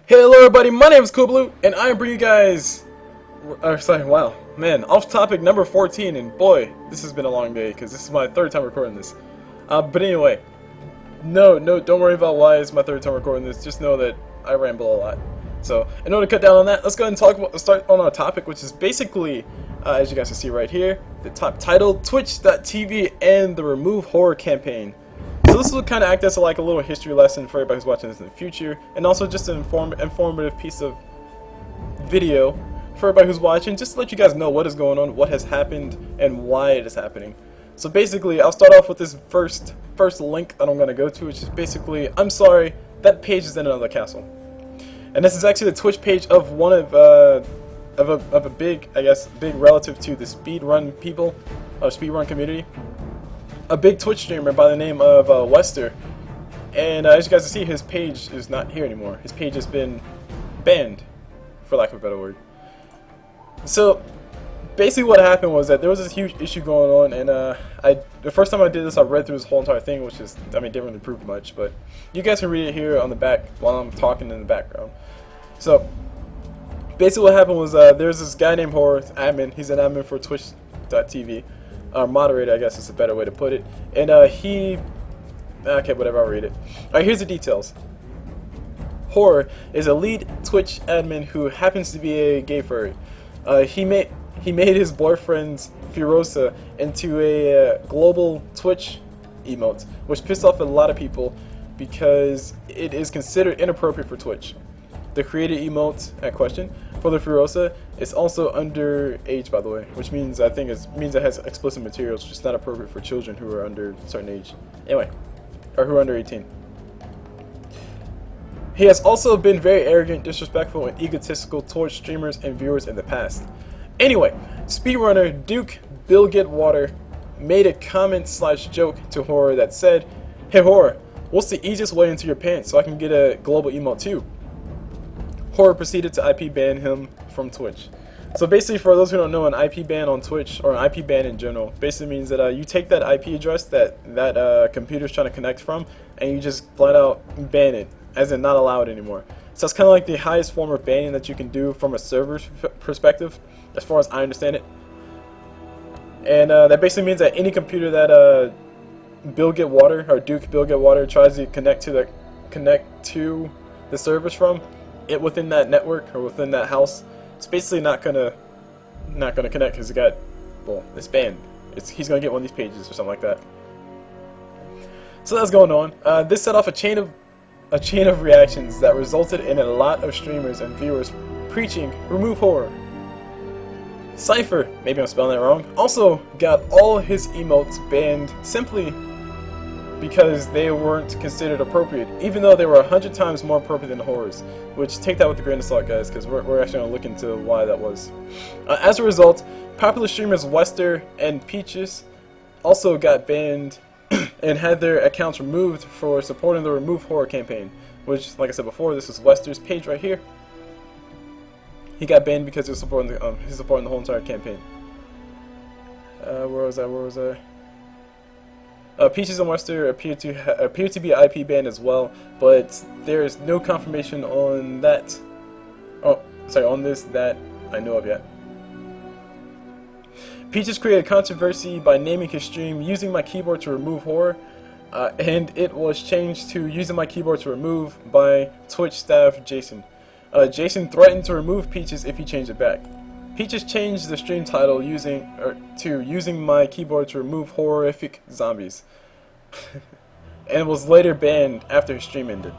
Hello everybody, my name is CulBlu, and I am bringing you guys, OffTopic number 14, and boy, this has been a long day, because this is my third time recording this. But anyway, no, don't worry about why it's my third time recording this, just know that I ramble a lot. So, in order to cut down on that, let's go ahead and start on our topic, which is basically, as you guys can see right here, the top title, Twitch.tv and the Remove Horror campaign. So this will kind of act as like a little history lesson for everybody who's watching this in the future, and also just an informative piece of video for everybody who's watching, just to let you guys know what is going on, what has happened, and why it is happening. So basically, I'll start off with this first link that I'm going to go to, which is basically, I'm sorry, that page is in another castle. And this is actually the Twitch page of one of a big, I guess, big relative to the speedrun people, or speedrun community. A big Twitch streamer by the name of Wester, and as you guys can see, his page is not here anymore. His page has been banned, for lack of a better word. So basically what happened was that there was this huge issue going on, and the first time I did this, I read through this whole entire thing, which is, I mean, didn't really prove much, but you guys can read it here on the back while I'm talking in the background. So basically what happened was there's this guy named Horror, admin. He's an admin for Twitch.tv. Moderator, I guess is a better way to put it. And okay, whatever, I'll read it. Alright, here's the details. Horror is a lead Twitch admin who happens to be a gay furry. He made his boyfriend's Furosa into a global Twitch emote, which pissed off a lot of people because it is considered inappropriate for Twitch. The created emote at question for the Furosa is also underage, by the way, which means I think it has explicit materials, just not appropriate for children who are under a certain age. Anyway, or who are under 18. He has also been very arrogant, disrespectful, and egotistical towards streamers and viewers in the past. Anyway, speedrunner Duke Bill Getwater made a comment/joke to Horror that said, "Hey Horror, what's the easiest way into your pants so I can get a global emote too?" Horror proceeded to IP ban him from Twitch. So basically, for those who don't know, an IP ban on Twitch, or an IP ban in general, basically means that you take that IP address that computer's trying to connect from, and you just flat out ban it, as in not allow it anymore. So it's kind of like the highest form of banning that you can do from a server's perspective, as far as I understand it. And that basically means that any computer that Bill Getwater, or Duke Bill Getwater, tries to connect to the servers from, it within that network or within that house, it's basically not gonna connect because it's banned. He's gonna get one of these pages or something like that. So that's going on. This set off a chain of reactions that resulted in a lot of streamers and viewers preaching "Remove Horror." Cypher, maybe I'm spelling that wrong, also got all his emotes banned simply because they weren't considered appropriate, even though they were 100 times more appropriate than Horror's. Which, take that with a grain of salt, guys, because we're actually going to look into why that was. As a result, popular streamers Wester and Peaches also got banned and had their accounts removed for supporting the Remove Horror campaign. Which, like I said before, this is Wester's page right here. He got banned because he was supporting the whole entire campaign. Where was I? Peaches and Wester appear to be IP banned as well, but there is no confirmation on that. On this that I know of yet. Peaches created controversy by naming his stream "Using My Keyboard to Remove Horror," and it was changed to "Using My Keyboard to Remove" by Twitch staff Jason. Jason threatened to remove Peaches if he changed it back. Peaches changed the stream title to "Using My Keyboard to Remove Horrific Zombies," and was later banned after his stream ended.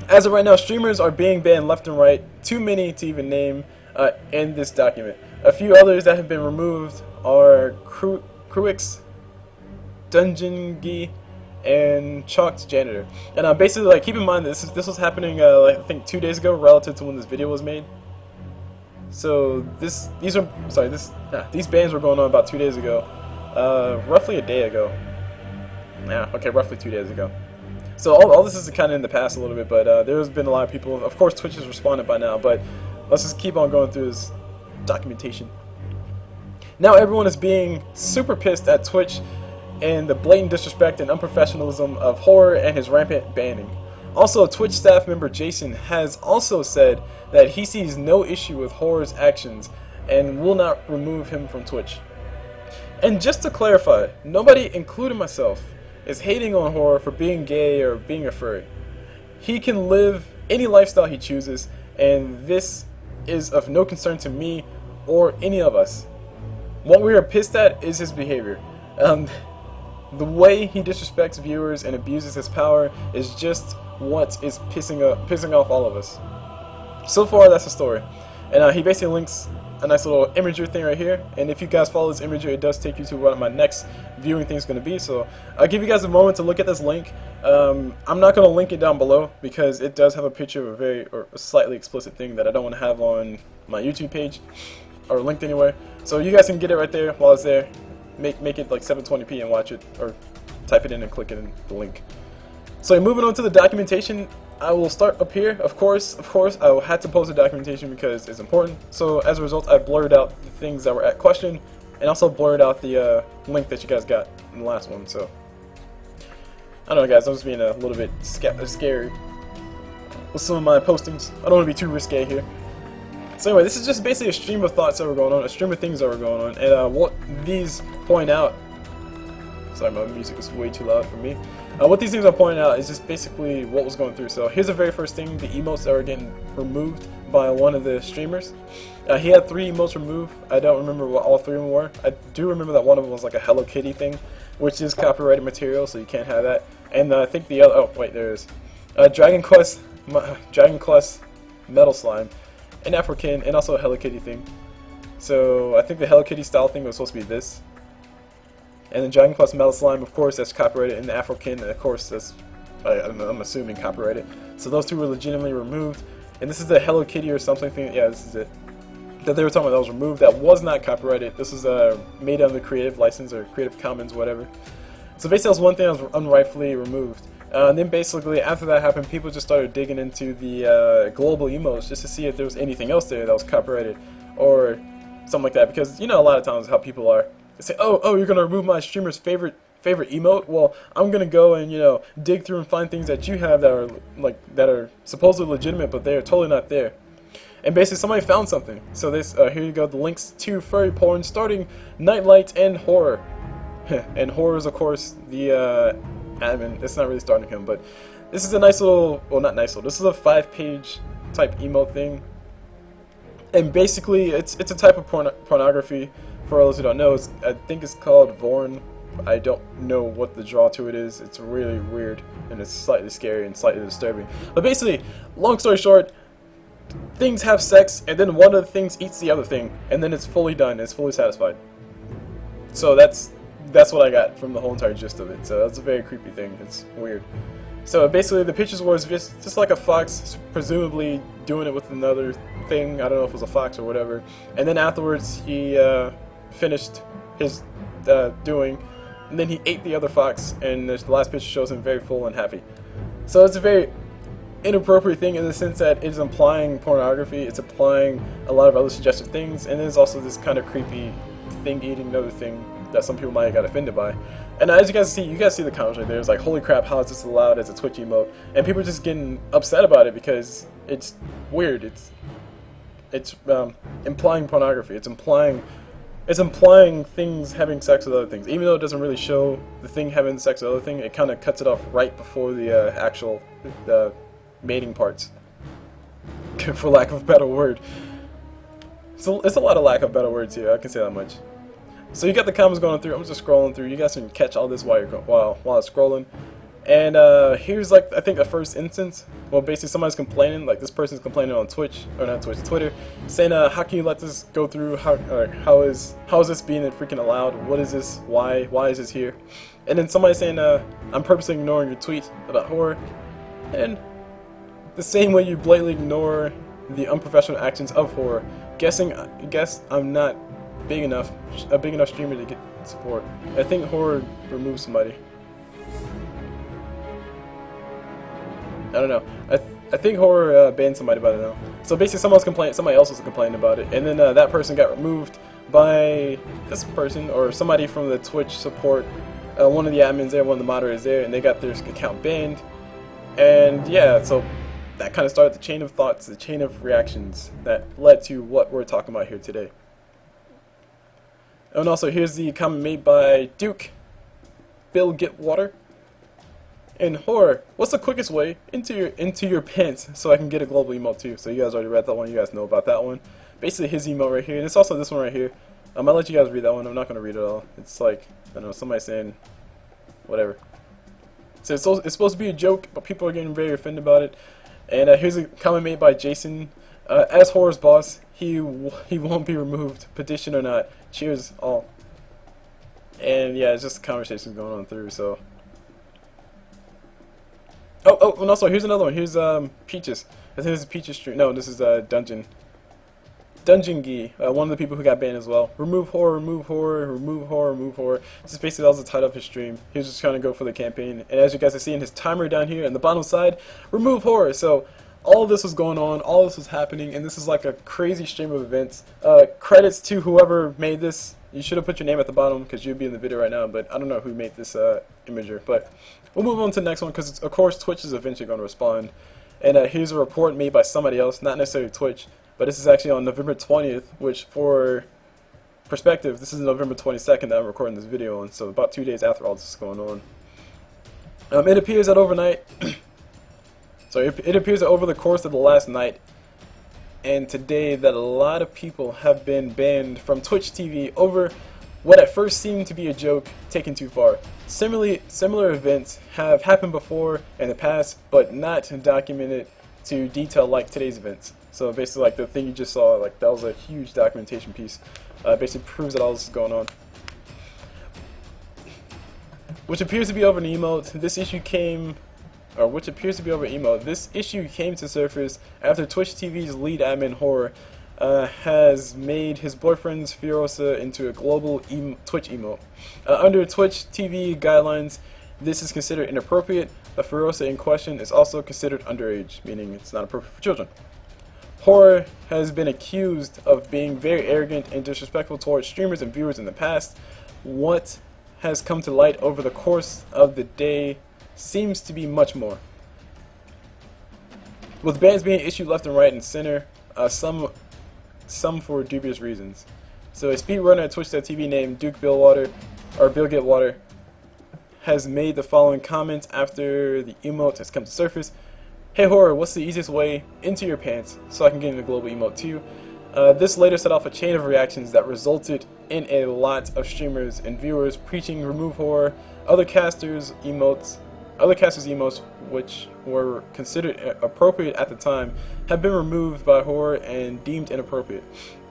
As of right now, streamers are being banned left and right, too many to even name in this document. A few others that have been removed are Cruix, Dungeongi, and Chalked Janitor. And basically, like, keep in mind that this was happening I think 2 days ago, relative to when this video was made. So these bans were going on about 2 days ago, roughly a day ago. Yeah, okay, roughly 2 days ago. So all this is kind of in the past a little bit, but there's been a lot of people. Of course, Twitch has responded by now, but let's just keep on going through this documentation. Now everyone is being super pissed at Twitch and the blatant disrespect and unprofessionalism of Horror and his rampant banning. Also, Twitch staff member Jason has also said that he sees no issue with Horror's actions and will not remove him from Twitch. And just to clarify, nobody, including myself, is hating on Horror for being gay or being a furry. He can live any lifestyle he chooses, and this is of no concern to me or any of us. What we are pissed at is his behavior. The way he disrespects viewers and abuses his power is just what is pissing off all of us. So far, that's the story. And he basically links a nice little imager thing right here. And if you guys follow this imager, it does take you to what my next viewing thing is going to be. So I'll give you guys a moment to look at this link. I'm not going to link it down below because it does have a picture of a slightly explicit thing that I don't want to have on my YouTube page, or linked anyway. So you guys can get it right there while it's there. Make it like 720p and watch it, or type it in and click it in the link. So moving on to the documentation, I will start up here. Of course, I had to post the documentation because it's important. So as a result, I blurred out the things that were at question, and also blurred out the link that you guys got in the last one. So I don't know, guys, I'm just being a little bit scary with some of my postings. I don't want to be too risque here. So anyway, this is just basically a stream of thoughts that were going on, a stream of things that were going on, and what these point out. Sorry, my music is way too loud for me. What these things are pointing out is just basically what was going through. So here's the very first thing: the emotes that were getting removed by one of the streamers. He had 3 emotes removed. I don't remember what all 3 of them were. I do remember that one of them was like a Hello Kitty thing, which is copyrighted material, so you can't have that. And I think the other, oh wait, there is Dragon Quest Metal Slime, an African, and also a Hello Kitty thing. So I think the Hello Kitty style thing was supposed to be this. And then Dragon Quest Metal Slime, of course, that's copyrighted in the African, and of course that's, I'm assuming, copyrighted. So those 2 were legitimately removed. And this is the Hello Kitty or something thing, yeah, this is it, that they were talking about that was removed, that was not copyrighted. This was made under Creative License or Creative Commons, whatever. So basically that was one thing that was unrightfully removed. And then basically after that happened, people just started digging into the global emotes just to see if there was anything else there that was copyrighted or something like that. Because you know a lot of times how people are. They say, oh, you're gonna remove my streamer's favorite emote? Well, I'm gonna go and, you know, dig through and find things that you have that are supposedly legitimate, but they are totally not there. And basically somebody found something. So this here you go, the links to furry porn starting Nightlight and Horror. And Horror is of course the admin. It's not really starting him, but this is a nice little, well, not nice little, this is a 5-page type emote thing. And basically it's a type of pornography. For those who don't know, I think it's called Vorn. I don't know what the draw to it is. It's really weird, and it's slightly scary and slightly disturbing. But basically, long story short, things have sex, and then one of the things eats the other thing, and then it's fully done, it's fully satisfied. So that's what I got from the whole entire gist of it. So that's a very creepy thing. It's weird. So basically, the pictures was just like a fox, presumably doing it with another thing. I don't know if it was a fox or whatever. And then afterwards, he finished his doing, and then he ate the other fox, and the last picture shows him very full and happy. So it's a very inappropriate thing in the sense that it's implying pornography, it's implying a lot of other suggestive things, and there's also this kind of creepy thing eating another thing that some people might have got offended by. And as you guys see the comments right there. It's like, holy crap, how is this allowed as a Twitch emote? And people are just getting upset about it because it's weird. It's implying pornography. It's implying things having sex with other things. Even though it doesn't really show the thing having sex with other thing, it kind of cuts it off right before the actual mating parts, for lack of a better word. So it's a lot of lack of better words here, I can say that much. So you got the comments going through. I'm just scrolling through. You guys can catch all this while it's scrolling. And here's like, I think the first instance. Well, basically somebody's complaining, like this person's complaining on Twitch, or not Twitch, Twitter, saying how can you let this go through? How is this being freaking allowed? What is this? Why is this here? And then somebody saying I'm purposely ignoring your tweet about horror, and the same way you blatantly ignore the unprofessional actions of horror. Guess I'm not a big enough streamer to get support. I think horror removed somebody. I don't know. I think horror banned somebody by now. So basically, somebody else was complaining about it, and then that person got removed by this person or somebody from the Twitch support. One of the admins there, one of the moderators there, and they got their account banned. And yeah, so that kind of started the chain of thoughts, the chain of reactions that led to what we're talking about here today. And also, here's the comment made by Duke. Bill, get water. And horror, what's the quickest way into your pants so I can get a global emote too? So you guys already read that one. You guys know about that one. Basically, his emote right here, and it's also this one right here. I'll let you guys read that one. I'm not gonna read it all. It's like, I don't know, somebody saying whatever. So it's supposed to be a joke, but people are getting very offended about it. And here's a comment made by Jason. As horror's boss, he won't be removed, petition or not. Cheers, all. And yeah, it's just a conversation going on through. So. Oh, and also here's another one. Here's Peaches. I think this is Peaches stream. No, this is Dungeon Gee, one of the people who got banned as well. Remove horror, remove horror, remove horror, remove horror. This is basically, that was the title of his stream. He was just trying to go for the campaign. And as you guys are seeing, his timer down here on the bottom side, remove horror. So all of this was going on, all of this was happening, and this is like a crazy stream of events. Credits to whoever made this. You should have put your name at the bottom because you'd be in the video right now, but I don't know who made this imager. But we'll move on to the next one because, of course, Twitch is eventually going to respond. And here's a report made by somebody else, not necessarily Twitch. But this is actually on November 20th, which for perspective, this is November 22nd that I'm recording this video on, so about 2 days after all this is going on. It appears that overnight, it appears that over the course of the last night and today that a lot of people have been banned from Twitch TV over what at first seemed to be a joke taken too far. Similar events have happened before in the past, but not documented to detail like today's events. So basically, like the thing you just saw, like that was a huge documentation piece. Basically proves that all this is going on. Which appears to be over an emote. This issue came to surface after Twitch TV's lead admin Horror has made his boyfriend's Furiosa into a global Twitch emote. Under Twitch TV guidelines, this is considered inappropriate. The Furiosa in question is also considered underage, meaning it's not appropriate for children. Horror has been accused of being very arrogant and disrespectful towards streamers and viewers in the past. What has come to light over the course of the day seems to be much more. With bans being issued left and right and center, some for dubious reasons. So a speedrunner at Twitch.tv named Duke Bill Get Water has made the following comments after the emote has come to surface. Hey Horror, what's the easiest way into your pants so I can get into global emote too? This later set off a chain of reactions that resulted in a lot of streamers and viewers preaching remove horror. Other casters' emotes, which were considered appropriate at the time, have been removed by Horror and deemed inappropriate.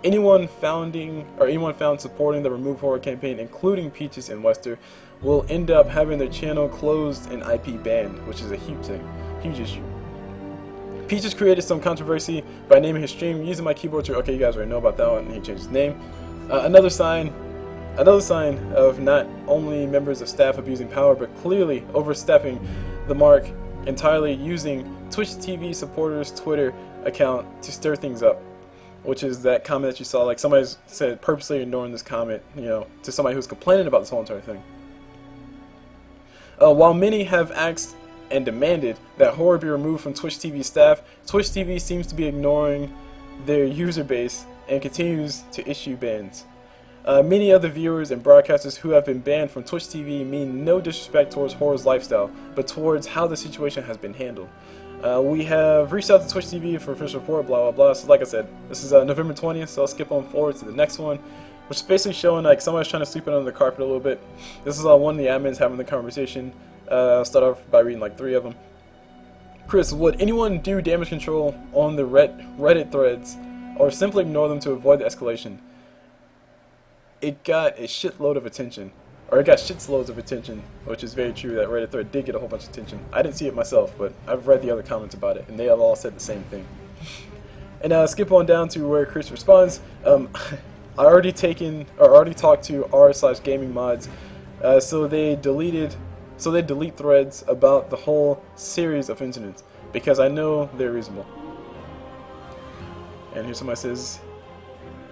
Anyone found supporting the remove horror campaign, including Peaches and Wester, will end up having their channel closed and IP banned, which is a huge issue. Peaches created some controversy by naming his stream using my keyboard to. Okay, you guys already know about that one. He changed his name. Another sign of not only members of staff abusing power, but clearly overstepping the mark, entirely using Twitch TV supporters' Twitter account to stir things up. Which is that comment that you saw, like somebody said purposely ignoring this comment, to somebody who's complaining about this whole entire thing. While many have asked and demanded that Horror be removed from Twitch TV staff, Twitch TV seems to be ignoring their user base and continues to issue bans. Many other viewers and broadcasters who have been banned from Twitch TV mean no disrespect towards Horror's lifestyle, but towards how the situation has been handled. We have reached out to Twitch TV for official report, blah blah blah. So like I said, this is November 20th, so I'll skip on forward to the next one, which is basically showing like somebody's trying to sweep it under the carpet a little bit. This is one of the admins having the conversation. I'll start off by reading like 3 of them. Chris, would anyone do damage control on the Reddit threads, or simply ignore them to avoid the escalation? It got a shitload of attention. Or it got shitloads of attention, which is very true. That Reddit thread did get a whole bunch of attention. I didn't see it myself, but I've read the other comments about it, and they have all said the same thing. And skip on down to where Chris responds. I already talked to r/gaming mods, so they delete threads about the whole series of incidents because I know they're reasonable. And here somebody says,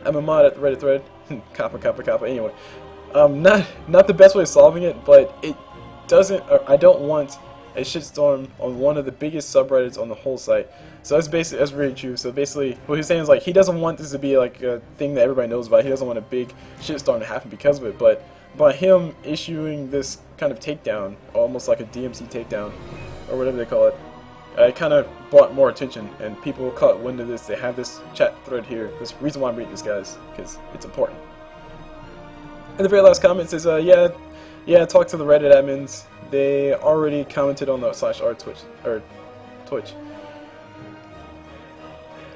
I'm a mod at the Reddit thread. Kappa. Anyway. Not the best way of solving it, but it doesn't. I don't want a shitstorm on one of the biggest subreddits on the whole site. So that's very true. So basically, what he's saying is like he doesn't want this to be like a thing that everybody knows about. He doesn't want a big shitstorm to happen because of it. But by him issuing this kind of takedown, almost like a DMC takedown, or whatever they call it, it kind of brought more attention, and people caught wind of this. They have this chat thread here. This reason why I'm reading this, guys, because it's important. And the very last comment says, yeah, talk to the Reddit admins. They already commented on the /r Twitch.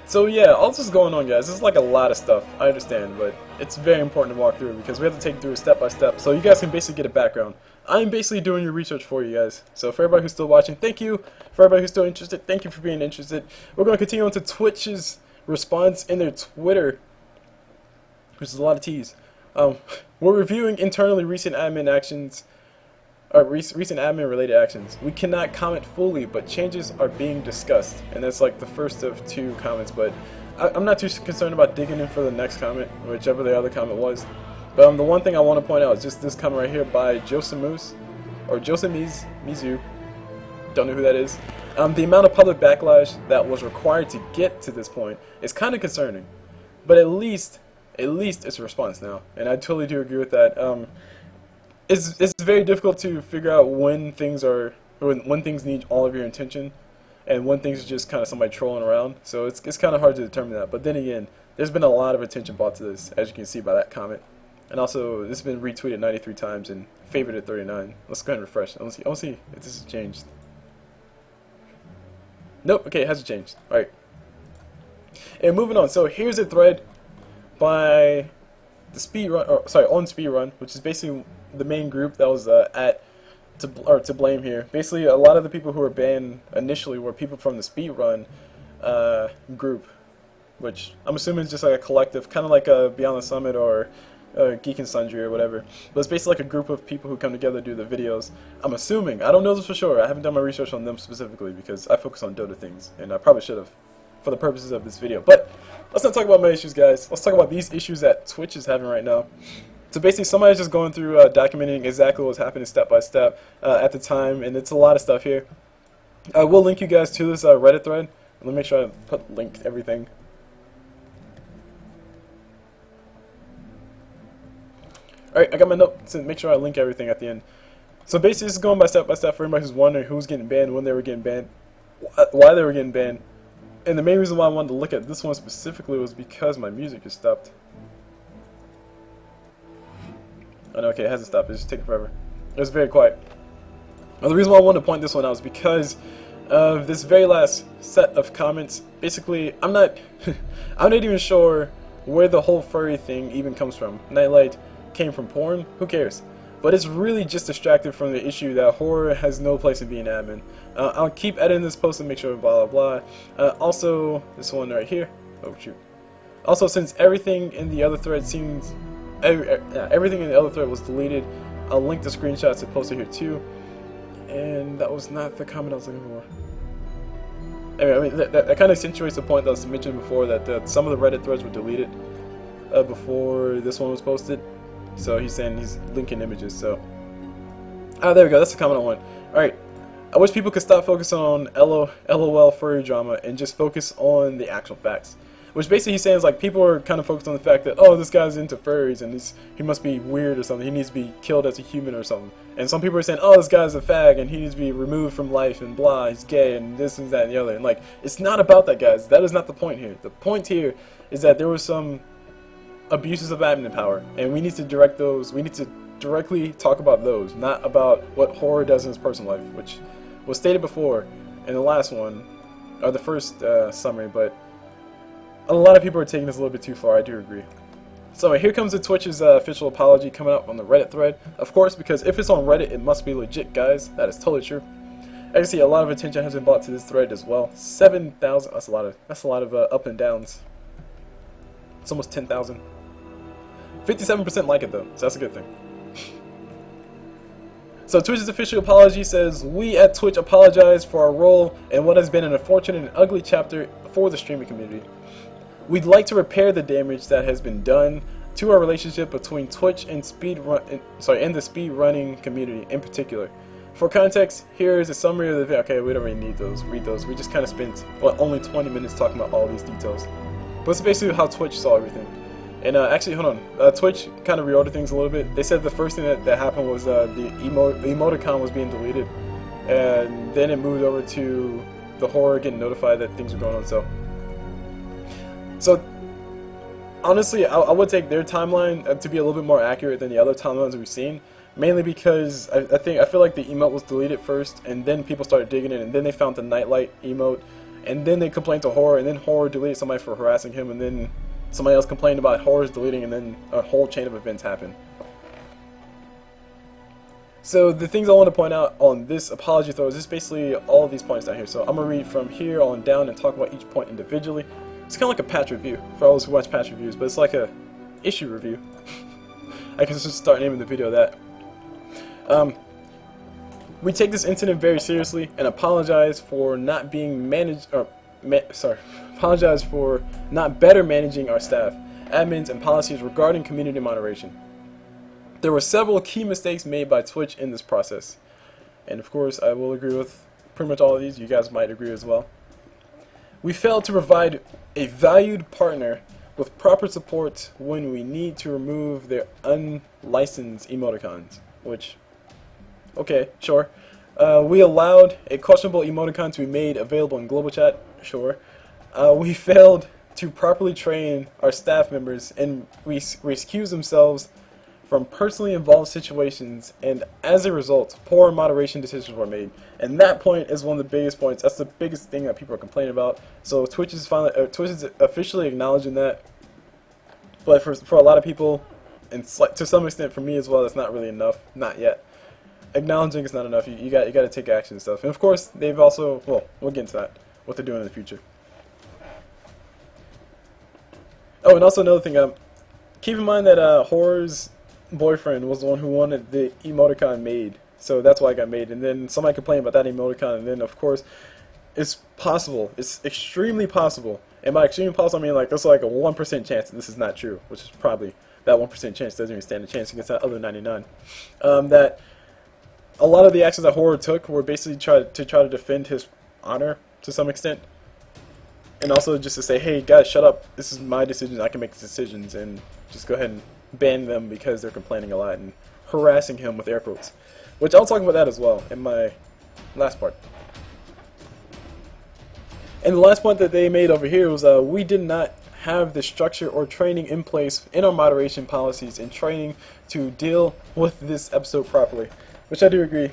So yeah, all this is going on, guys. This is like a lot of stuff, I understand, but it's very important to walk through because we have to take it through step by step, so you guys can basically get a background. I'm basically doing your research for you guys. So for everybody who's still watching, thank you. For everybody who's still interested, thank you for being interested. We're going to continue on to Twitch's response in their Twitter, which is a lot of T's. We're reviewing internally recent admin actions, recent admin related actions. We cannot comment fully, but changes are being discussed. And that's like the first of 2 comments, but I'm not too concerned about digging in for the next comment, whichever the other comment was. But the one thing I want to point out is just this comment right here by Josemizu. Don't know who that is. The amount of public backlash that was required to get to this point is kind of concerning. But at least it's a response now, and I totally do agree with that. It's very difficult to figure out when things need all of your attention, and when things are just kind of somebody trolling around. So it's kind of hard to determine that. But then again, there's been a lot of attention brought to this, as you can see by that comment. And also, this has been retweeted 93 times and favorited 39. Let's go ahead and refresh. I want to see if this has changed. Nope. Okay, it hasn't changed. All right. And moving on. So here's a thread by the on Speedrun, which is basically the main group that was to blame here. Basically, a lot of the people who were banned initially were people from the Speedrun group, which I'm assuming is just like a collective, kind of like a Beyond the Summit or Geek and Sundry or whatever. But it's basically like a group of people who come together to do the videos. I'm assuming. I don't know this for sure. I haven't done my research on them specifically because I focus on Dota things, and I probably should have for the purposes of this video. But let's not talk about my issues, guys. Let's talk about these issues that Twitch is having right now. So basically, somebody's just going through documenting exactly what's happening step by step at the time, and it's a lot of stuff here. I will link you guys to this Reddit thread. Let me make sure I link everything. Alright, I got my notes and make sure I link everything at the end. So basically, this is going by step for everybody who's wondering who's getting banned, when they were getting banned, why they were getting banned. And the main reason why I wanted to look at this one specifically was because my music just stopped. Oh no, okay, it hasn't stopped. It's just taking forever. It was very quiet. Now, the reason why I wanted to point this one out is because of this very last set of comments. Basically, I'm not even sure where the whole furry thing even comes from. Nightlight came from porn? Who cares? But it's really just distracted from the issue that horror has no place in being admin. I'll keep editing this post and make sure blah blah blah. Also, this one right here. Oh shoot. Also, since everything in the other thread everything in the other thread was deleted, I'll link the screenshots and post it here too. And that was not the comment I was looking for. Anyway, I mean that kind of accentuates the point that was mentioned before, that some of the Reddit threads were deleted before this one was posted. So he's saying he's linking images. So there we go. That's the comment I want. All right. I wish people could stop focusing on LOL furry drama and just focus on the actual facts. Which basically he's saying is like people are kind of focused on the fact that, oh, this guy's into furries and he must be weird or something. He needs to be killed as a human or something. And some people are saying, oh, this guy's a fag and he needs to be removed from life and blah, he's gay and this and that and the other. And like, it's not about that, guys. That is not the point here. The point here is that there was some abuses of admin power, and we need to direct those. We need to directly talk about those, not about what horror does in his personal life, which was stated before in the last one, or the first summary, but a lot of people are taking this a little bit too far. I do agree. So here comes the Twitch's official apology coming up on the Reddit thread, of course, because if it's on Reddit, it must be legit, guys. That is totally true. I can see a lot of attention has been brought to this thread as well. 7,000. That's a lot of up and downs. It's almost 10,000. 57% like it though, so that's a good thing. So Twitch's official apology says, we at Twitch apologize for our role in what has been an unfortunate and ugly chapter for the streaming community. We'd like to repair the damage that has been done to our relationship between Twitch and the speedrunning community in particular. For context, here is a summary of the video. Okay, we don't really need those, read those. We just kind of spent, what, only 20 minutes talking about all these details. But it's basically how Twitch saw everything. And actually, hold on, Twitch kind of reordered things a little bit. They said the first thing that happened was the emoticon was being deleted. And then it moved over to the horror getting notified that things were going on. So honestly, I would take their timeline to be a little bit more accurate than the other timelines we've seen. Mainly because I feel like the emote was deleted first, and then people started digging in, and then they found the nightlight emote, and then they complained to horror, and then horror deleted somebody for harassing him, and then somebody else complained about horror's deleting, and then a whole chain of events happened. So the things I want to point out on this apology thread is just basically all of these points down here. So I'm going to read from here on down and talk about each point individually. It's kind of like a patch review for all those who watch patch reviews, but it's like a issue review. I can just start naming the video that. We take this incident very seriously and apologize for not being managed, or apologize for not better managing our staff, admins, and policies regarding community moderation. There were several key mistakes made by Twitch in this process, and of course I will agree with pretty much all of these. You guys might agree as well. We failed to provide a valued partner with proper support when we need to remove their unlicensed emoticons, which, okay, sure. We allowed a questionable emoticon to be made available in global chat, sure. We failed to properly train our staff members, and we excused themselves from personally involved situations, and as a result, poor moderation decisions were made. And that point is one of the biggest points. That's the biggest thing that people are complaining about. So Twitch is officially acknowledging that. But for a lot of people, and to some extent for me as well, that's not really enough. Not yet. Acknowledging is not enough. You got to take action and stuff. And of course, they've also, well, we'll get into that, what they're doing in the future. Oh, and also another thing, keep in mind that Horror's boyfriend was the one who wanted the emoticon made, so that's why it got made. And then somebody complained about that emoticon, and then of course, it's possible, it's extremely possible, and by extremely possible I mean like there's like a 1% chance that this is not true, which is probably that 1% chance doesn't even stand a chance against that other 99. That a lot of the actions that Horror took were basically try to defend his honor to some extent, and also just to say, hey guys, shut up, this is my decision, I can make decisions, and just go ahead and ban them because they're complaining a lot and harassing him with air quotes, which I'll talk about that as well in my last part. And the last point that they made over here was we did not have the structure or training in place in our moderation policies and training to deal with this episode properly, which I do agree.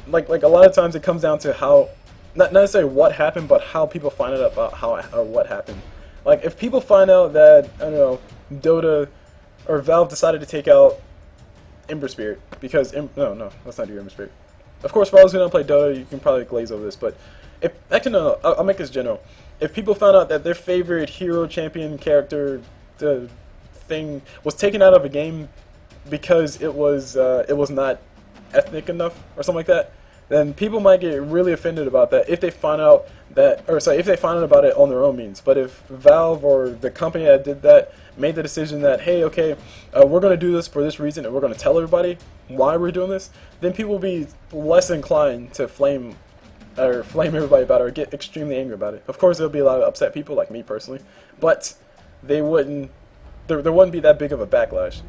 Like a lot of times it comes down to how, not necessarily what happened, but how people find out about how or what happened. Like if people find out that, I don't know, Dota or Valve decided to take out Ember Spirit because no, let's not do Ember Spirit. Of course, for those who don't play Dota, you can probably glaze over this, but if actually no, I'll make this general. If people found out that their favorite hero champion character, the thing, was taken out of a game because it was not ethnic enough or something like that, then people might get really offended about that if they find out that, or sorry, if they find out about it on their own means. But if Valve or the company that did that made the decision that, hey, okay, we're going to do this for this reason and we're going to tell everybody why we're doing this, then people will be less inclined to flame everybody about it or get extremely angry about it. Of course, there'll be a lot of upset people, like me personally, but they wouldn't, there wouldn't be that big of a backlash.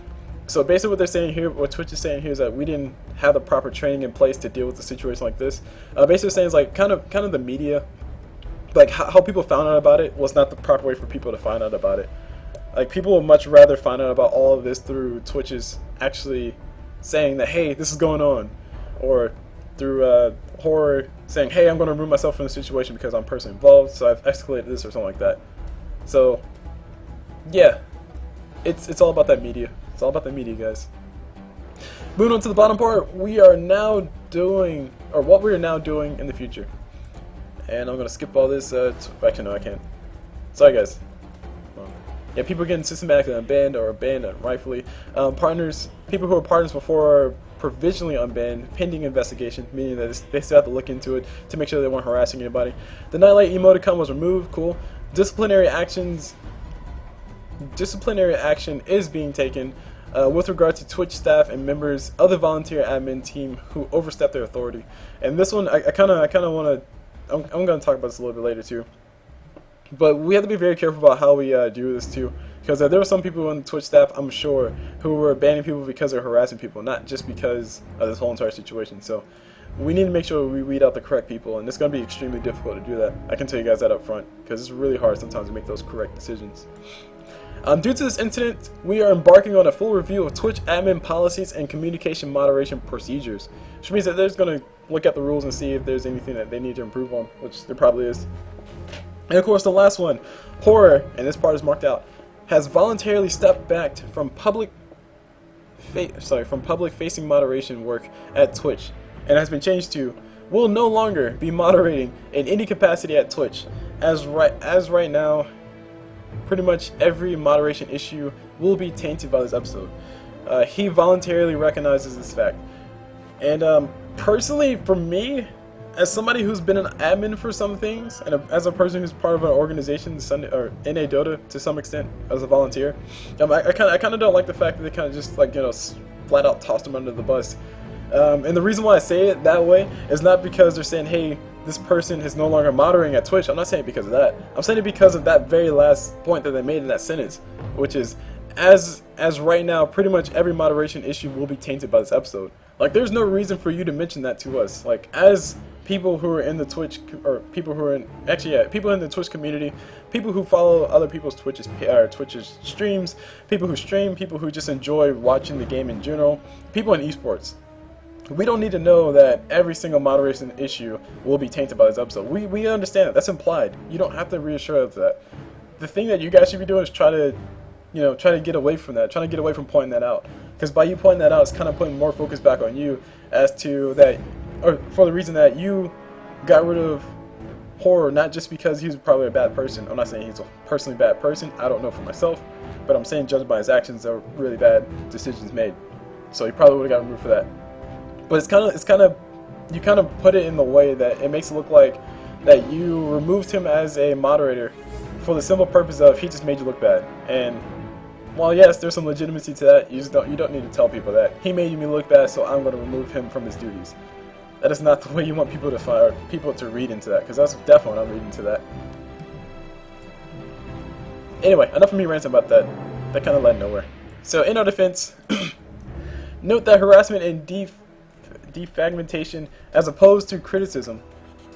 So basically what they're saying here, what Twitch is saying here is that we didn't have the proper training in place to deal with a situation like this. Basically saying is like kind of the media, like how people found out about it was not the proper way for people to find out about it. Like people would much rather find out about all of this through Twitch's actually saying that, hey, this is going on, or through Horror saying, hey, I'm going to remove myself from the situation because I'm personally involved, so I've escalated this or something like that. So yeah, it's all about that media. It's all about the media, guys. Moving on to the bottom part, we are now doing, or what we are now doing in the future. And I'm going to skip all this. Actually, no, I can't. Sorry, guys. Yeah, people getting systematically unbanned or banned rightfully. Partners, people who were partners before are provisionally unbanned, pending investigation, meaning that they still have to look into it to make sure they weren't harassing anybody. The Nightlight emoticon was removed, cool. Disciplinary action is being taken. with regard to Twitch staff and members of the volunteer admin team who overstep their authority. And this one, I kind of want to, I'm going to talk about this a little bit later too. But we have to be very careful about how we do this too, because there were some people on the Twitch staff, I'm sure, who were banning people because they're harassing people, not just because of this whole entire situation. So we need to make sure we weed out the correct people, and it's going to be extremely difficult to do that. I can tell you guys that up front, because it's really hard sometimes to make those correct decisions. Due to this incident, we are embarking on a full review of Twitch admin policies and communication moderation procedures, which means that they're going to look at the rules and see if there's anything that they need to improve on, which there probably is. And of course, the last one, Horror, and this part is marked out, has voluntarily stepped back from public-facing moderation work at Twitch, and has been changed to will no longer be moderating in any capacity at Twitch. As right now, pretty much every moderation issue will be tainted by this episode. He voluntarily recognizes this fact, and personally, for me, as somebody who's been an admin for some things, and as a person who's part of an organization or in a Dota to some extent as a volunteer, I kind of don't like the fact that they kind of just like, you know, flat out tossed him under the bus. And the reason why I say it that way is not because they're saying, hey, this person is no longer moderating at Twitch. I'm not saying it because of that. I'm saying it because of that very last point that they made in that sentence, which is as right now, pretty much every moderation issue will be tainted by this episode. Like, there's no reason for you to mention that to us. Like, as people who are in the Twitch, or people who are in, actually, yeah, people in the Twitch community, people who follow other people's Twitch's streams, people who stream, people who just enjoy watching the game in general, people in esports. We don't need to know that every single moderation issue will be tainted by this episode. We understand that. That's implied. You don't have to reassure us that. The thing that you guys should be doing is try to get away from that, trying to get away from pointing that out. Because by you pointing that out, it's kind of putting more focus back on you as to that, or for the reason that you got rid of Horror, not just because he was probably a bad person. I'm not saying he's a personally bad person. I don't know for myself, but I'm saying judged by his actions, there were really bad decisions made. So he probably would have got removed for that. But you kind of put it in the way that it makes it look like that you removed him as a moderator for the simple purpose of he just made you look bad. And while yes, there's some legitimacy to that, you don't need to tell people that he made me look bad, so I'm going to remove him from his duties. That is not the way you want people to read into that, because that's definitely what I'm reading into that. Anyway, enough of me ranting about that. That kind of led nowhere. So in our defense, note that harassment and defragmentation, as opposed to criticism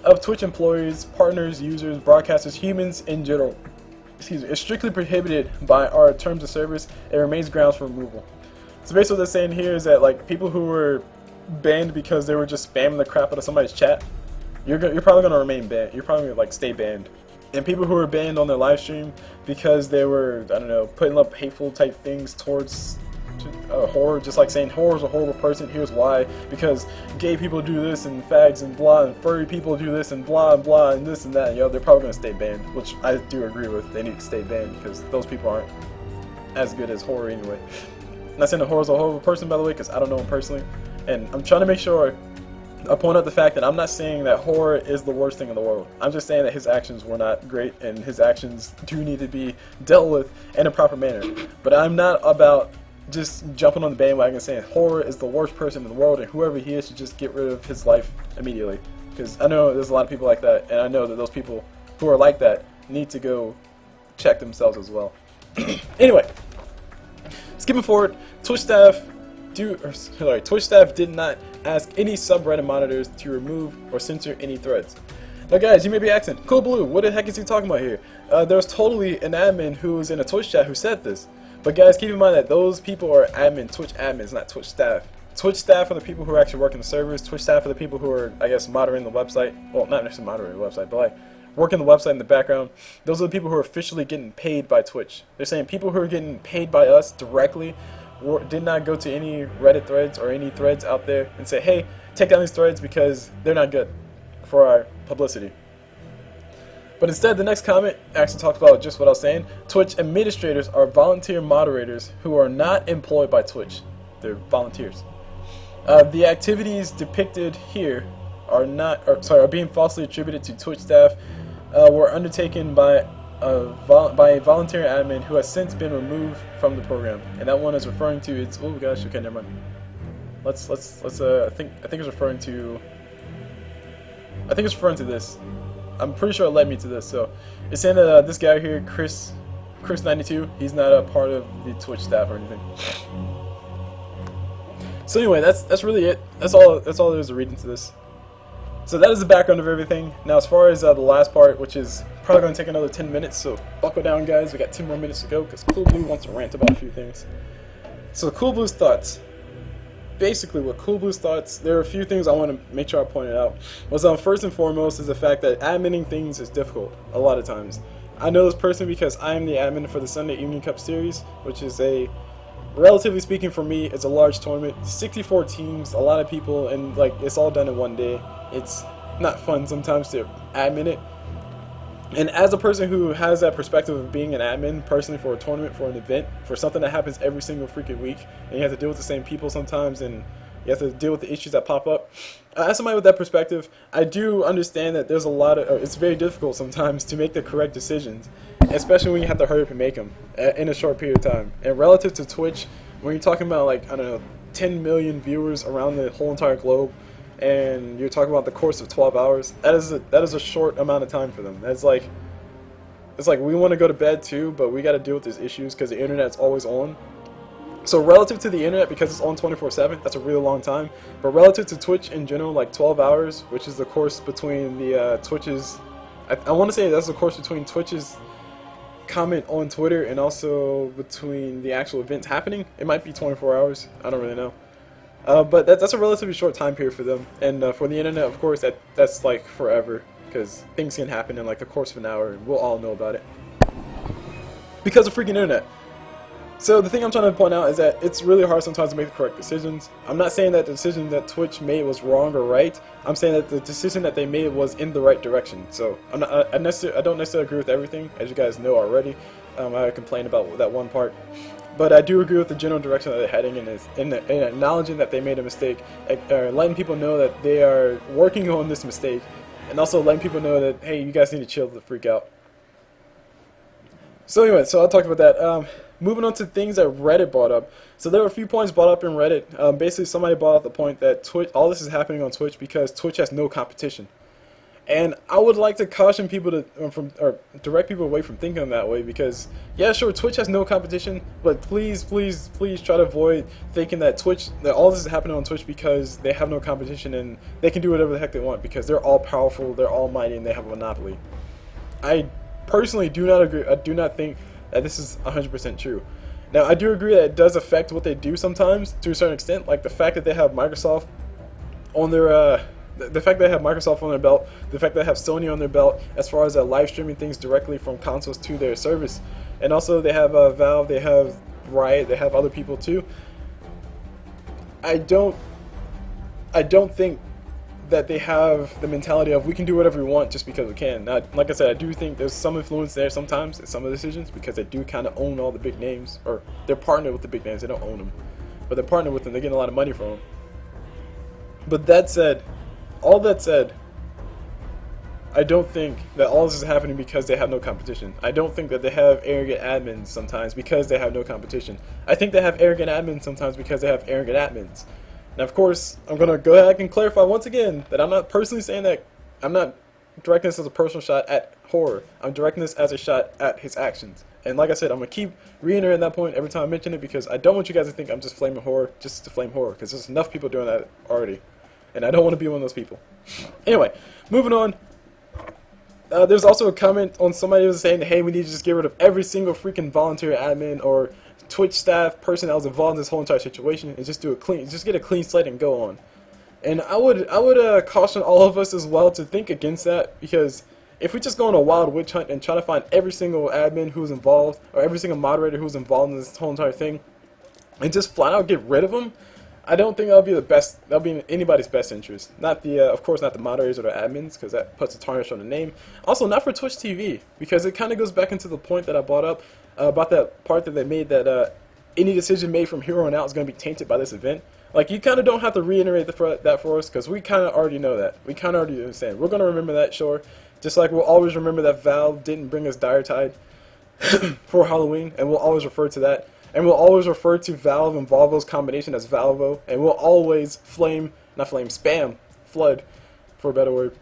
of Twitch employees, partners, users, broadcasters, humans in general, is strictly prohibited by our terms of service and remains grounds for removal. So basically what they're saying here is that, like, people who were banned because they were just spamming the crap out of somebody's chat, you're probably going to remain banned. You're probably going to, like, stay banned. And people who were banned on their live stream because they were, I don't know, putting up hateful type things towards Horror, just like saying Horror's a horrible person, here's why, because gay people do this and fags and blah, and furry people do this and blah and blah and this and that, you know, they're probably going to stay banned, which I do agree with. They need to stay banned because those people aren't as good as Horror anyway. I'm not saying that Horror's a horrible person, by the way, because I don't know him personally, and I'm trying to make sure I point out the fact that I'm not saying that Horror is the worst thing in the world. I'm just saying that his actions were not great, and his actions do need to be dealt with in a proper manner. But I'm not about just jumping on the bandwagon and saying Horror is the worst person in the world and whoever he is should just get rid of his life immediately. Because I know there's a lot of people like that, and I know that those people who are like that need to go check themselves as well. Anyway, skipping forward, Twitch staff did not ask any subreddit monitors to remove or censor any threads. Now guys, you may be asking, CulBlu, what the heck is he talking about here? There was totally an admin who was in a Twitch chat who said this. But guys, keep in mind that those people are Twitch admins, not Twitch staff. Twitch staff are the people who are actually working the servers. Twitch staff are the people who are, I guess, moderating the website. Well, not necessarily moderating the website, but like working the website in the background. Those are the people who are officially getting paid by Twitch. They're saying people who are getting paid by us directly did not go to any Reddit threads or any threads out there and say, hey, take down these threads because they're not good for our publicity. But instead, the next comment actually talks about just what I was saying. Twitch administrators are volunteer moderators who are not employed by Twitch. They're volunteers. The activities depicted here are being falsely attributed to Twitch staff. Were undertaken by by a voluntary admin who has since been removed from the program, and that one is referring to it's. Oh gosh, okay, never mind. Let's I think it's referring to. I think it's referring to this. I'm pretty sure it led me to this. So it's saying that this guy here, Chris92, he's not a part of the Twitch staff or anything. So anyway, that's really it. That's all there is to read into this. So that is the background of everything. Now as far as the last part, which is probably going to take another 10 minutes, so buckle down guys, we got 10 more minutes to go because CulBlu wants to rant about a few things. So CulBlu's thoughts. Basically what CulBlu's thoughts, there are a few things I want to make sure I pointed out. Was first and foremost is the fact that adminning things is difficult a lot of times. I know this person because I am the admin for the Sunday Evening Cup Series, which is a, relatively speaking for me, it's a large tournament, 64 teams, a lot of people, and like it's all done in one day. It's not fun sometimes to admin it. And as a person who has that perspective of being an admin personally for a tournament, for an event, for something that happens every single freaking week, and you have to deal with the same people sometimes, and you have to deal with the issues that pop up. As somebody with that perspective, I do understand that there's a lot of, it's very difficult sometimes to make the correct decisions, especially when you have to hurry up and make them in a short period of time. And relative to Twitch, when you're talking about like, I don't know, 10 million viewers around the whole entire globe, and you're talking about the course of 12 hours, that is a short amount of time for them. It's like we want to go to bed too, but we got to deal with these issues because the internet's always on. So relative to the internet, because it's on 24/7, that's a really long time. But relative to Twitch in general, like 12 hours, which is the course between the Twitch's, I want to say that's the course between Twitch's comment on Twitter and also between the actual events happening. It might be 24 hours. I don't really know. But that's a relatively short time period for them, and for the internet, of course, that's like forever, because things can happen in like the course of an hour, and we'll all know about it because of freaking internet. So the thing I'm trying to point out is that it's really hard sometimes to make the correct decisions. I'm not saying that the decision that Twitch made was wrong or right. I'm saying that the decision that they made was in the right direction. So I don't necessarily agree with everything, as you guys know already. I complained about that one part. But I do agree with the general direction that they're heading in acknowledging that they made a mistake, letting people know that they are working on this mistake, and also letting people know that, hey, you guys need to chill the freak out. So anyway, so I'll talk about that. Moving on to things that Reddit brought up. So there were a few points brought up in Reddit. Basically, somebody brought up the point that all this is happening on Twitch because Twitch has no competition. And I would like to caution people or direct people away from thinking that way, because yeah, sure, Twitch has no competition, but please try to avoid thinking that all this is happening on Twitch because they have no competition and they can do whatever the heck they want because they're all powerful, they're almighty, and they have a monopoly. I personally do not agree. I do not think that this is 100% true. Now, I do agree that it does affect what they do sometimes to a certain extent, like the fact that they have Microsoft on their the fact that they have Microsoft on their belt, the fact that they have Sony on their belt as far as live streaming things directly from consoles to their service. And also they have Valve, they have Riot, they have other people too. I don't think that they have the mentality of we can do whatever we want just because we can. Now, like I said, I do think there's some influence there sometimes in some of the decisions because they do kind of own all the big names, or they're partnered with the big names. They don't own them, but they're partnered with them. They get a lot of money from them. But that said, all that said, I don't think that all this is happening because they have no competition. I don't think that they have arrogant admins sometimes because they have no competition. I think they have arrogant admins sometimes because they have arrogant admins. Now, of course, I'm going to go ahead and clarify once again that I'm not personally saying that, I'm not directing this as a personal shot at Horror. I'm directing this as a shot at his actions. And like I said, I'm going to keep reiterating that point every time I mention it because I don't want you guys to think I'm just flaming Horror just to flame Horror, because there's enough people doing that already. And I don't want to be one of those people. Anyway, moving on. There's also a comment on somebody who was saying, hey, we need to just get rid of every single freaking voluntary admin or Twitch staff person that was involved in this whole entire situation and just get a clean slate and go on. And I would caution all of us as well to think against that, because if we just go on a wild witch hunt and try to find every single admin who's involved or every single moderator who's involved in this whole entire thing and just flat out get rid of them, I don't think that'll be the best. That'll be in anybody's best interest. Not the, of course, not the moderators or the admins, because that puts a tarnish on the name. Also, not for Twitch TV, because it kind of goes back into the point that I brought up about that part that they made that any decision made from here on out is going to be tainted by this event. Like, you kind of don't have to reiterate that for us, because we kind of already know that. We kind of already understand. We're going to remember that, sure, Just like we'll always remember that Valve didn't bring us Dire Tide for Halloween, and we'll always refer to that. And we'll always refer to Valve and Volvo's combination as Valvo, and we'll always spam, flood, for a better word.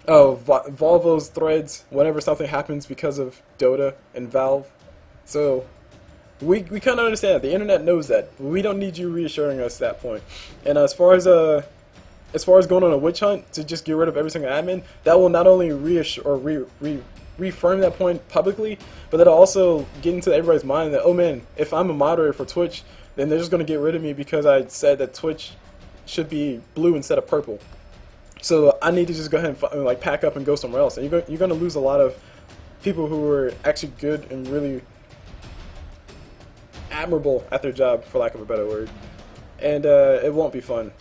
Oh, Volvo's threads whenever something happens because of Dota and Valve. So we kind of understand that. The internet knows that. We don't need you reassuring us that point. And as far as going on a witch hunt to just get rid of every single admin, that will not only reassure or reaffirm that point publicly, but that'll also get into everybody's mind that, oh man, if I'm a moderator for Twitch, then they're just going to get rid of me because I said that Twitch should be blue instead of purple. So I need to just go ahead and like pack up and go somewhere else. And you're going to lose a lot of people who are actually good and really admirable at their job, for lack of a better word. And it won't be fun.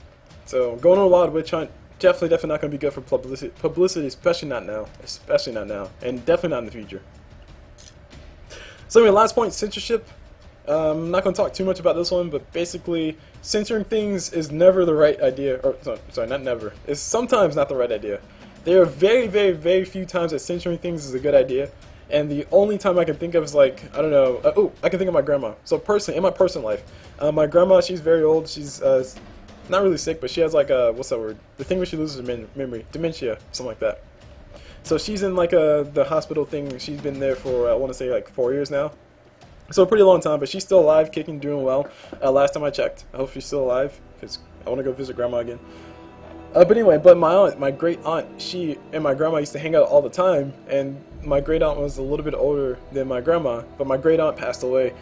So going on a wild witch hunt, definitely not going to be good for publicity, especially not now, and definitely not in the future. So anyway, last point, censorship. I'm not going to talk too much about this one, but basically, censoring things is never the right idea, or sorry, not never. It's sometimes not the right idea. There are very few times that censoring things is a good idea, and the only time I can think of is like, I don't know, I can think of my grandma. So personally, in my personal life, my grandma, she's very old, she's not really sick, but she has like what's that word? The thing where she loses memory, dementia, something like that. So she's in like the hospital thing. She's been there for I want to say like 4 years now. So a pretty long time, but she's still alive, kicking, doing well. Last time I checked, I hope she's still alive because I want to go visit grandma again. But anyway, but my great aunt, she and my grandma used to hang out all the time, and my great aunt was a little bit older than my grandma, but my great aunt passed away,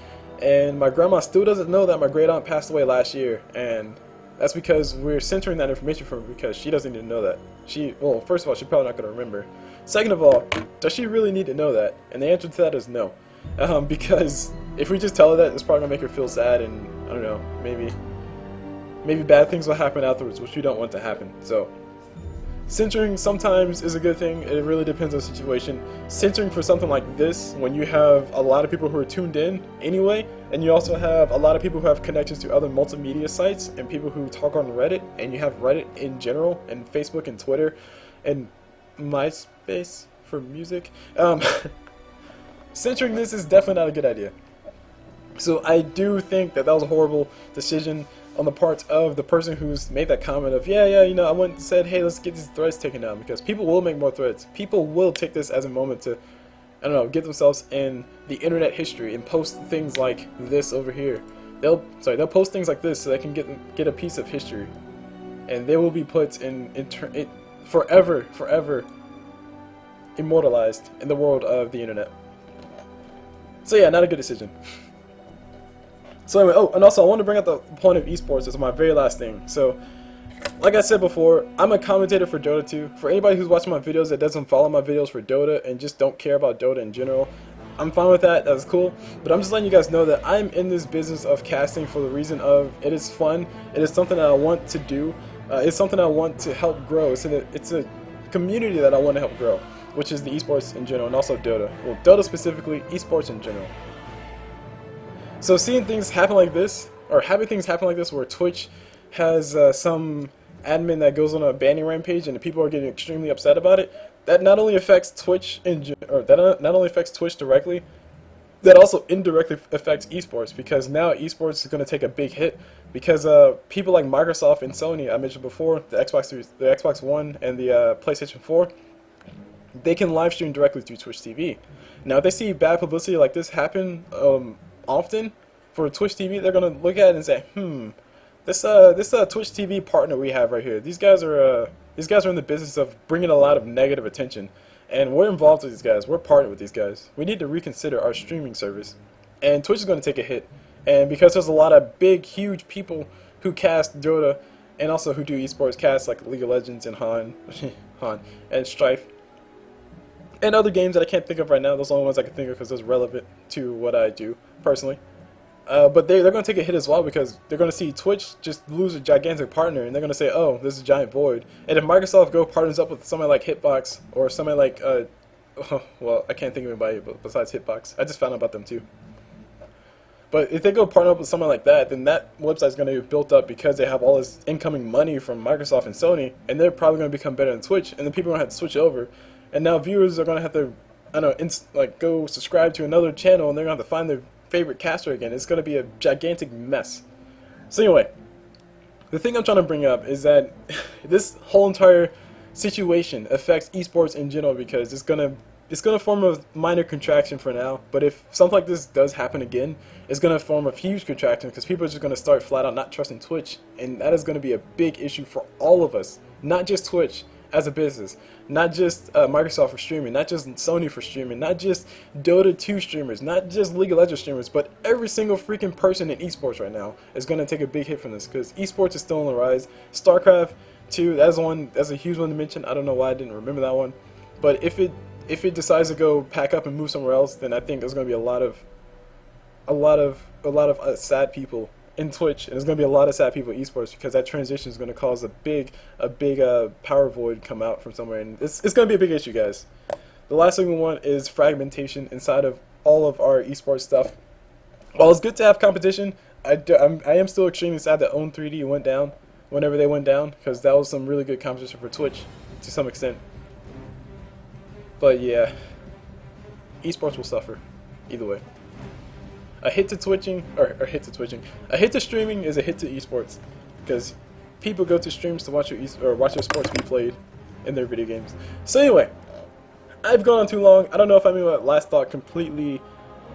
and my grandma still doesn't know that my great aunt passed away last year, and that's because we're censoring that information from her because she doesn't need to know that. Well, first of all, she's probably not going to remember. Second of all, does she really need to know that? And the answer to that is no. Because if we just tell her that, it's probably going to make her feel sad, and I don't know, maybe bad things will happen afterwards, which we don't want to happen. So censoring sometimes is a good thing. It really depends on the situation. Censoring for something like this, when you have a lot of people who are tuned in anyway, and you also have a lot of people who have connections to other multimedia sites, and people who talk on Reddit, and you have Reddit in general, and Facebook and Twitter, and MySpace for music, censoring this is definitely not a good idea. So I do think that was a horrible decision on the part of the person who's made that comment of, yeah, you know, I went and said, hey, let's get these threads taken down, because people will make more threads. People will take this as a moment to, I don't know, get themselves in the internet history and post things like this over here. They'll post things like this so they can get a piece of history, and they will be put in forever immortalized in the world of the internet. So yeah, not a good decision. So anyway, and also I want to bring up the point of esports as my very last thing. So, like I said before, I'm a commentator for Dota 2. For anybody who's watching my videos that doesn't follow my videos for Dota and just don't care about Dota in general, I'm fine with that, that's cool. But I'm just letting you guys know that I'm in this business of casting for the reason of it is fun, it is something that I want to do, it's something I want to help grow, it's a community that I want to help grow, which is the esports in general and also Dota. Well, Dota specifically, esports in general. So seeing things happen like this, or having things happen like this where Twitch has some admin that goes on a banning rampage and the people are getting extremely upset about it, that not only affects Twitch directly, that also indirectly affects esports, because now esports is going to take a big hit because people like Microsoft and Sony, I mentioned before, the Xbox One and the PlayStation 4, they can live stream directly through Twitch TV. Now if they see bad publicity like this happen often for Twitch TV, they're going to look at it and say, this Twitch TV partner we have right here, these guys are in the business of bringing a lot of negative attention, and we're involved with these guys, we're partnered with these guys, we need to reconsider our streaming service. And Twitch is going to take a hit, and because there's a lot of big, huge people who cast Dota, and also who do esports casts like League of Legends and Han and Strife, and other games that I can't think of right now. Those are the only ones I can think of because those are relevant to what I do personally. But they're going to take a hit as well, because they're going to see Twitch just lose a gigantic partner, and they're going to say, oh, this is a giant void. And if Microsoft partners up with somebody like Hitbox, or somebody like, well, I can't think of anybody besides Hitbox. I just found out about them too. But if they go partner up with someone like that, then that website's going to be built up because they have all this incoming money from Microsoft and Sony, and they're probably going to become better than Twitch, and then people are going to have to switch over, and now viewers are gonna have to, I don't know, like go subscribe to another channel, and they're gonna have to find their favorite caster again. It's gonna be a gigantic mess. So anyway, the thing I'm trying to bring up is that this whole entire situation affects esports in general, because it's gonna form a minor contraction for now, but if something like this does happen again, it's gonna form a huge contraction, because people are just gonna start flat out not trusting Twitch, and that is gonna be a big issue for all of us, not just Twitch as a business, not just Microsoft for streaming, not just Sony for streaming, not just Dota 2 streamers, not just League of Legends streamers, but every single freaking person in esports right now is going to take a big hit from this, because esports is still on the rise. StarCraft 2, that's a huge one to mention. I don't know why I didn't remember that one, but if it decides to go pack up and move somewhere else, then I think there's going to be a lot of sad people in Twitch, and there's going to be a lot of sad people in esports, because that transition is going to cause a big power void come out from somewhere, and it's going to be a big issue, guys. The last thing we want is fragmentation inside of all of our esports stuff. While it's good to have competition, I am still extremely sad that Own 3D went down whenever they went down, because that was some really good competition for Twitch to some extent. But yeah, esports will suffer either way. A hit to twitching, a hit to streaming is a hit to esports, because people go to streams to watch their sports be played in their video games. So anyway, I've gone on too long. I don't know if I made my last thought completely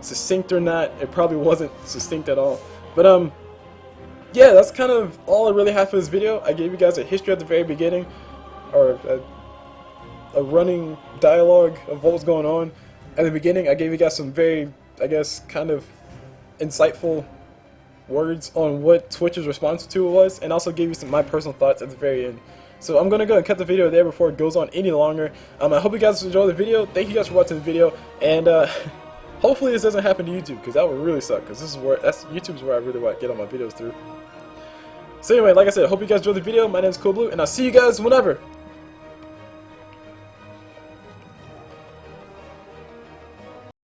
succinct or not. It probably wasn't succinct at all. But yeah, that's kind of all I really have for this video. I gave you guys a history at the very beginning, or a running dialogue of what was going on at the beginning. I gave you guys some very, I guess, kind of insightful words on what Twitch's response to it was, and also gave you some of my personal thoughts at the very end. So I'm gonna go and cut the video there before it goes on any longer. I hope you guys enjoyed the video. Thank you guys for watching the video, and hopefully this doesn't happen to YouTube, because that would really suck, because YouTube's where I really want to get all my videos through. So anyway, like I said, I hope you guys enjoyed the video. My name is CulBlu, and I'll see you guys whenever.